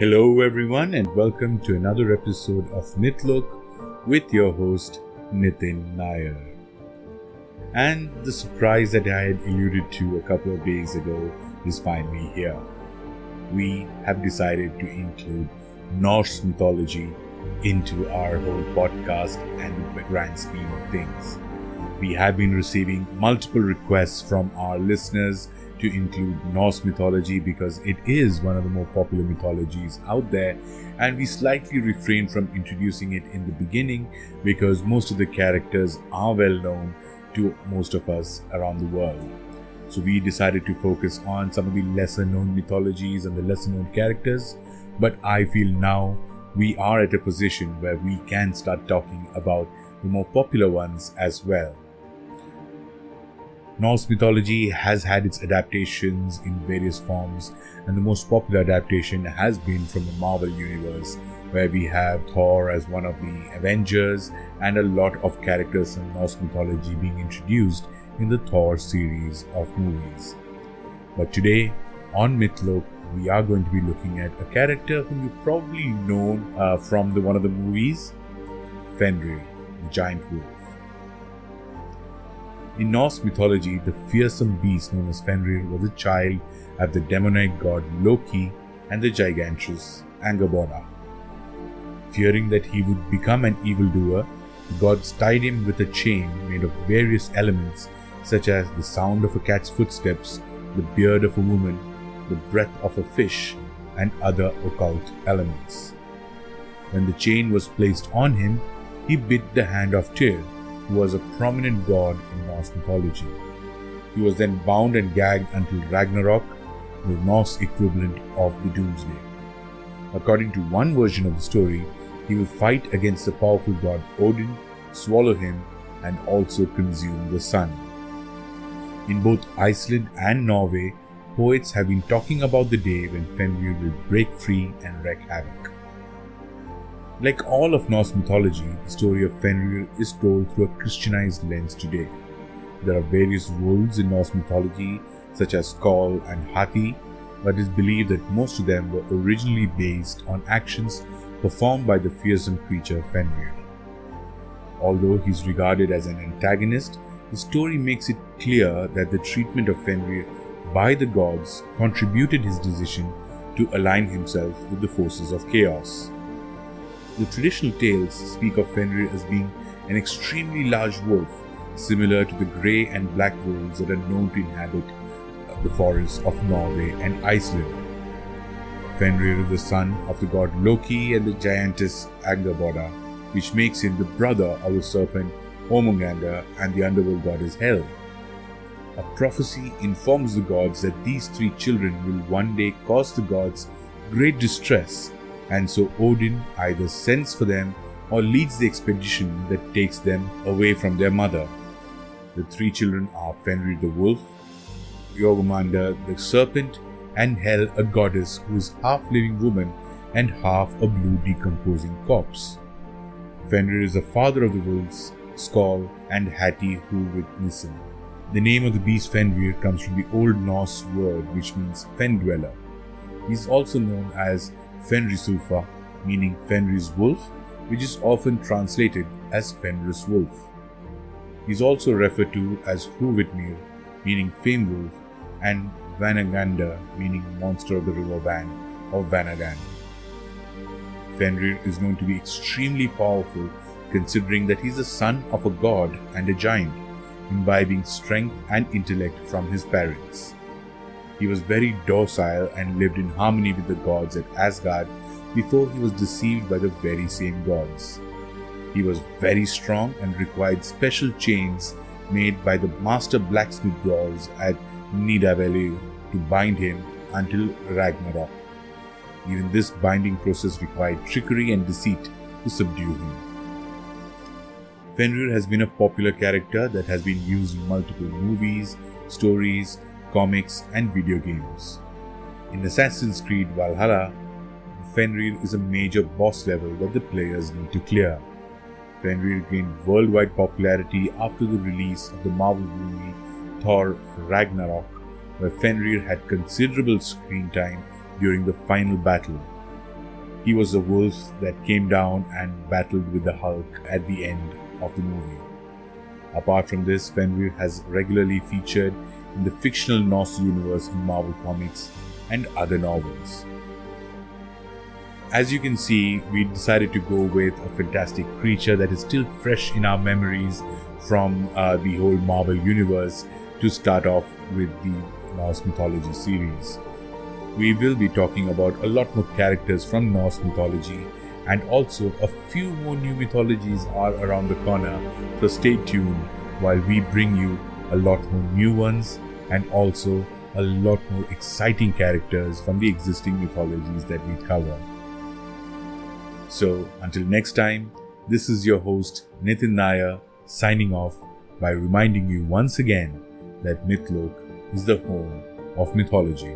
Hello everyone and welcome to another episode of Mythology with your host Nitin Nair. And the surprise that I had alluded to a couple of days ago is finally here. We have decided to include Norse mythology into our whole podcast and the grand scheme of things. We have been receiving multiple requests from our listeners to include Norse mythology because it is one of the more popular mythologies out there, and we slightly refrained from introducing it in the beginning because most of the characters are well known to most of us around the world. So we decided to focus on some of the lesser known mythologies and the lesser known characters, but I feel now we are at a position where we can start talking about the more popular ones as well. Norse mythology has had its adaptations in various forms, and the most popular adaptation has been from the Marvel Universe, where we have Thor as one of the Avengers and a lot of characters from Norse mythology being introduced in the Thor series of movies. But today, on Mythology, we are going to be looking at a character whom you've probably known from one of the movies, Fenrir, the giant wolf. In Norse mythology, the fearsome beast known as Fenrir was a child of the demonic god Loki and the gigantress Angerboda. Fearing that he would become an evildoer, the gods tied him with a chain made of various elements such as the sound of a cat's footsteps, the beard of a woman, the breath of a fish, and other occult elements. When the chain was placed on him, he bit the hand of Tyr, who was a prominent god in Norse mythology. He was then bound and gagged until Ragnarok, the Norse equivalent of the Doomsday. According to one version of the story, he will fight against the powerful god Odin, swallow him, and also consume the sun. In both Iceland and Norway, poets have been talking about the day when Fenrir will break free and wreak havoc. Like all of Norse mythology, the story of Fenrir is told through a Christianized lens today. There are various wolves in Norse mythology, such as Skoll and Hati, but it is believed that most of them were originally based on actions performed by the fearsome creature Fenrir. Although he is regarded as an antagonist, the story makes it clear that the treatment of Fenrir by the gods contributed his decision to align himself with the forces of chaos. The traditional tales speak of Fenrir as being an extremely large wolf, similar to the grey and black wolves that are known to inhabit the forests of Norway and Iceland. Fenrir is the son of the god Loki and the giantess Angerboda, which makes him the brother of the serpent Jormungandr and the underworld goddess Hel. A prophecy informs the gods that these three children will one day cause the gods great distress, and so Odin either sends for them or leads the expedition that takes them away from their mother. The three children are Fenrir the wolf, Jormungandr the serpent, and Hel, a goddess who is half living woman and half a blue decomposing corpse. Fenrir is the father of the wolves, Skoll and Hati, who witness him. The name of the beast Fenrir comes from the Old Norse word which means fen dweller. He is also known as Fenrisulfa, meaning Fenrir's wolf, which is often translated as Fenrir's wolf. He is also referred to as Huvitnir, meaning fame wolf, and Vanaganda, meaning monster of the river Van or Vanagan. Fenrir is known to be extremely powerful, considering that he is the son of a god and a giant, imbibing strength and intellect from his parents. He was very docile and lived in harmony with the gods at Asgard before he was deceived by the very same gods. He was very strong and required special chains made by the master blacksmith dwarves at Nidavellir to bind him until Ragnarok. Even this binding process required trickery and deceit to subdue him. Fenrir has been a popular character that has been used in multiple movies, stories, comics, and video games. In Assassin's Creed Valhalla, Fenrir is a major boss level that the players need to clear. Fenrir gained worldwide popularity after the release of the Marvel movie Thor Ragnarok, where Fenrir had considerable screen time during the final battle. He was the wolf that came down and battled with the Hulk at the end of the movie. Apart from this, Fenrir has regularly featured in the fictional Norse universe in Marvel Comics and other novels. As you can see, we decided to go with a fantastic creature that is still fresh in our memories from the whole Marvel universe to start off with the Norse mythology series. We will be talking about a lot more characters from Norse mythology, and also a few more new mythologies are around the corner, so stay tuned while we bring you a lot more new ones and also a lot more exciting characters from the existing mythologies that we cover. So until next time, this is your host Nitin Nair signing off by reminding you once again that Mythlok is the home of mythology.